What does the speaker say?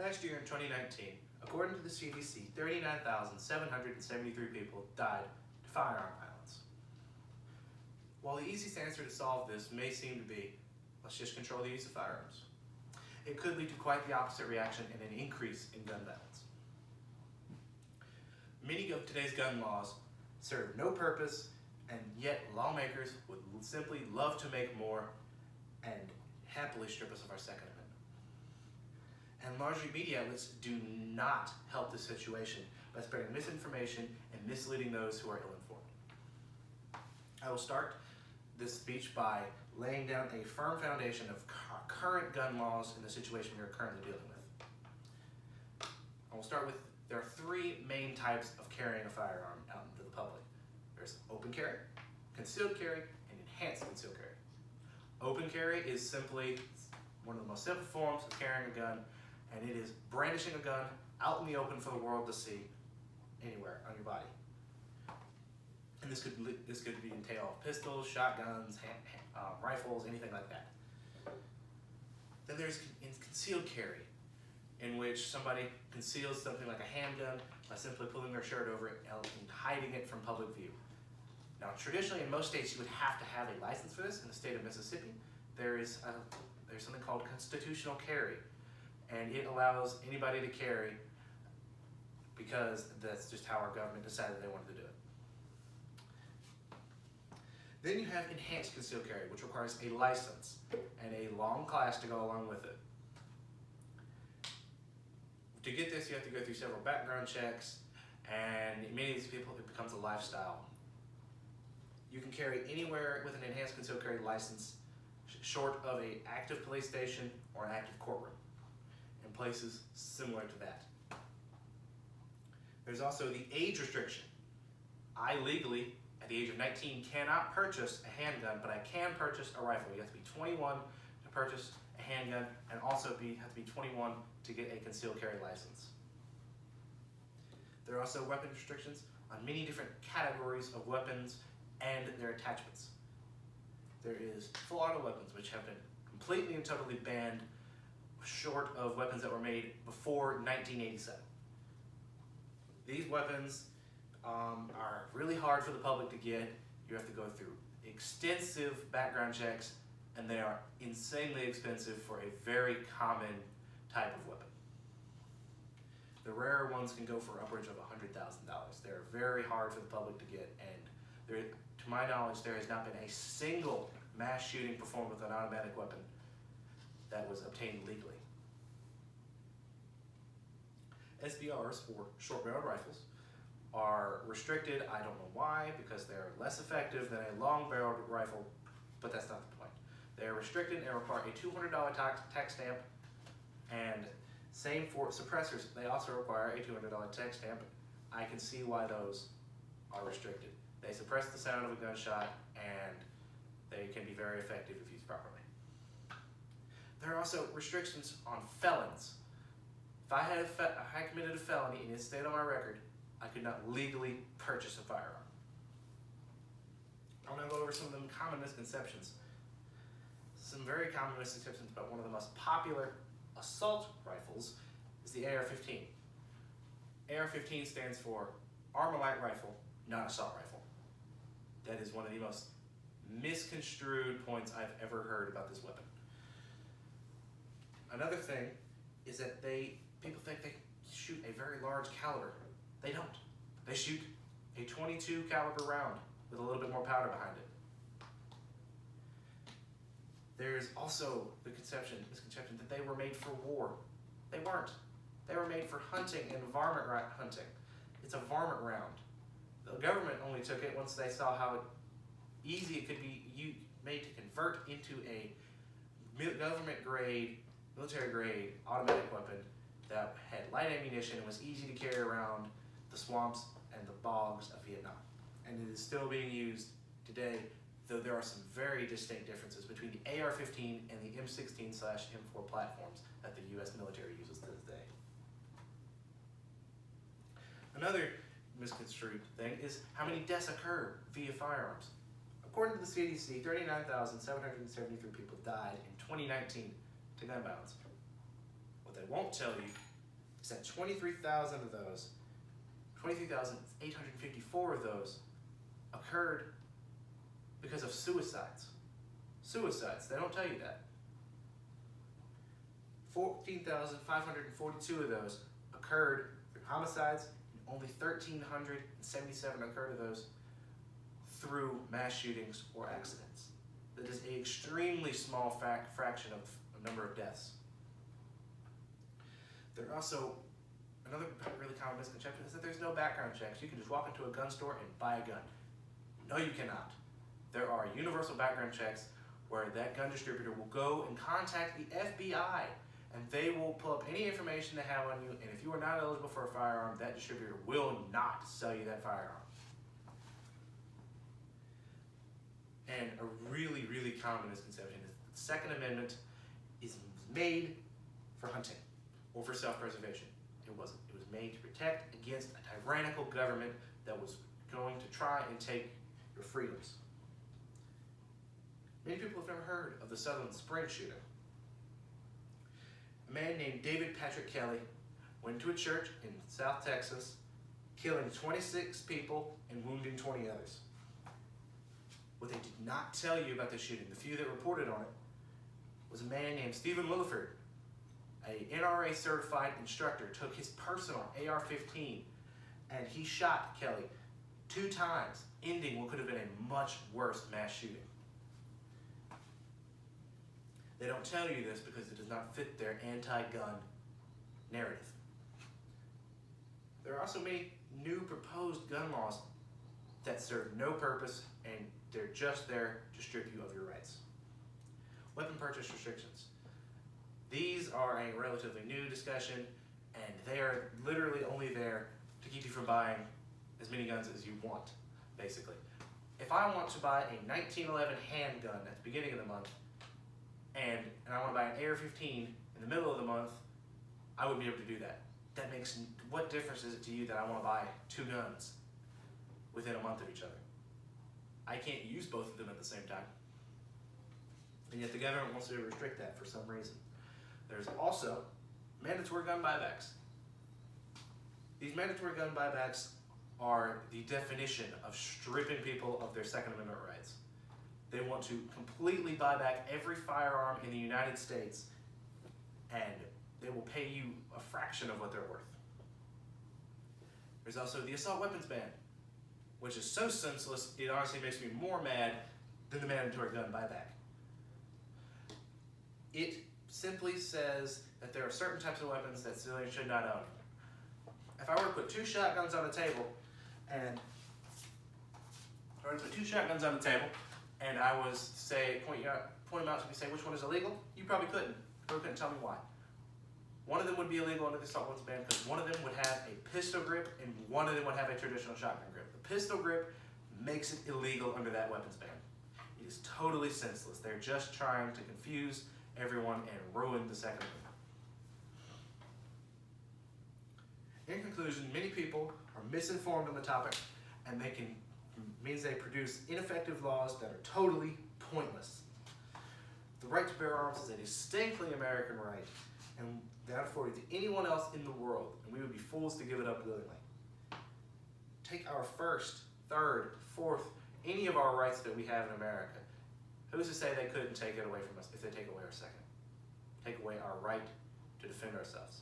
Last year in 2019, according to the CDC, 39,773 people died to firearm violence. While the easiest answer to solve this may seem to be, let's just control the use of firearms, it could lead to quite the opposite reaction and an increase in gun violence. Many of today's gun laws serve no purpose, and yet lawmakers would simply love to make more and happily strip us of our Second Amendment. And largely media outlets do not help the situation by spreading misinformation and misleading those who are ill-informed. I will start this speech by laying down a firm foundation of current gun laws in the situation we are currently dealing with. I will start with, there are three main types of carrying a firearm out into the public. There's open carry, concealed carry, and enhanced concealed carry. Open carry is simply one of the most simple forms of carrying a gun, and it is brandishing a gun out in the open for the world to see anywhere on your body. And this could entail pistols, shotguns, rifles, anything like that. Then there's concealed carry, in which somebody conceals something like a handgun by simply pulling their shirt over it and hiding it from public view. Now, traditionally, in most states, you would have to have a license for this. In the state of Mississippi, there's something called constitutional carry, and it allows anybody to carry because that's just how our government decided they wanted to do it. Then you have enhanced concealed carry, which requires a license and a long class to go along with it. To get this, you have to go through several background checks, and many of these people, it becomes a lifestyle. You can carry anywhere with an enhanced concealed carry license, short of an active police station or an active courtroom, in places similar to that. There's also the age restriction. I legally, at the age of 19, cannot purchase a handgun, but I can purchase a rifle. You have to be 21 to purchase a handgun, and also have to be 21 to get a concealed carry license. There are also weapon restrictions on many different categories of weapons and their attachments. There is full auto weapons, which have been completely and totally banned, short of weapons that were made before 1987. These weapons are really hard for the public to get. You have to go through extensive background checks, and they are insanely expensive for a very common type of weapon. The rarer ones can go for upwards of $100,000. They're very hard for the public to get, and to my knowledge, there has not been a single mass shooting performed with an automatic weapon that was obtained legally. SBRs, or short-barreled rifles, are restricted. I don't know why, because they're less effective than a long-barreled rifle, but that's not the point. They're restricted and require a $200 tax stamp, and same for suppressors. They also require a $200 tax stamp. I can see why those are restricted. They suppress the sound of a gunshot, and they can be very effective if used properly. There are also restrictions on felons. If I had committed a felony and it stayed on my record, I could not legally purchase a firearm. I'm going to go over some of the common misconceptions. Some very common misconceptions about one of the most popular assault rifles is the AR-15. AR-15 stands for Armalite Rifle, not Assault Rifle. That is one of the most misconstrued points I've ever heard about this weapon. Another thing is that people think they shoot a very large caliber. They don't. They shoot a .22 caliber round with a little bit more powder behind it. There's also the misconception that they were made for war. They weren't. They were made for hunting and varmint hunting. It's a varmint round. The government only took it once they saw how easy it could be made to convert into a government-grade, military-grade automatic weapon that had light ammunition and was easy to carry around the swamps and the bogs of Vietnam. And it is still being used today, though there are some very distinct differences between the AR-15 and the M16/M4 platforms that the U.S. military uses to this day. Another misconstrued thing is how many deaths occur via firearms. According to the CDC, 39,773 people died in 2019 to gun violence. What they won't tell you is that 23,000 of those, 23,854 of those occurred because of suicides. Suicides, they don't tell you that. 14,542 of those occurred through homicides, and only 1,377 occurred of those through mass shootings or accidents. That is an extremely small fraction of a number of deaths. There are also, another really common misconception is that there's no background checks. You can just walk into a gun store and buy a gun. No, you cannot. There are universal background checks where that gun distributor will go and contact the FBI, and they will pull up any information they have on you, and if you are not eligible for a firearm, that distributor will not sell you that firearm. And a really, really common misconception is that the Second Amendment is made for hunting or for self-preservation. It wasn't. It was made to protect against a tyrannical government that was going to try and take your freedoms. Many people have never heard of the Sutherland Springs shooting. A man named David Patrick Kelly went to a church in South Texas, killing 26 people and wounding 20 others. What they did not tell you about the shooting, the few that reported on it, was a man named Stephen Williford, a NRA certified instructor, took his personal AR-15 and he shot Kelly 2 times, ending what could have been a much worse mass shooting. They don't tell you this because it does not fit their anti-gun narrative. There are also many new proposed gun laws that serve no purpose and they're just there to strip you of your rights. Weapon purchase restrictions. These are a relatively new discussion and they are literally only there to keep you from buying as many guns as you want, basically. If I want to buy a 1911 handgun at the beginning of the month, and I want to buy an AR-15 in the middle of the month, I wouldn't be able to do that. That makes, what difference is it to you that I want to buy 2 guns within a month of each other? I can't use both of them at the same time. And yet the government wants to restrict that for some reason. There's also mandatory gun buybacks. These mandatory gun buybacks are the definition of stripping people of their Second Amendment rights. They want to completely buy back every firearm in the United States, and they will pay you a fraction of what they're worth. There's also the assault weapons ban, which is so senseless, it honestly makes me more mad than the mandatory gun buyback. It simply says that there are certain types of weapons that civilians should not own. If I were to put 2 shotguns on a table, and I was to say, point them out to me, say which one is illegal, you probably couldn't. You couldn't tell me why. One of them would be illegal under the assault weapons ban because one of them would have a pistol grip and one of them would have a traditional shotgun grip. The pistol grip makes it illegal under that weapons ban. It is totally senseless. They're just trying to confuse everyone and ruin the Second Amendment. In conclusion, many people are misinformed on the topic and means they produce ineffective laws that are totally pointless. The right to bear arms is a distinctly American right and not afforded to anyone else in the world, and we would be fools to give it up willingly. Take our first, third, fourth, any of our rights that we have in America. Who's to say they couldn't take it away from us if they take away our second? Take away our right to defend ourselves.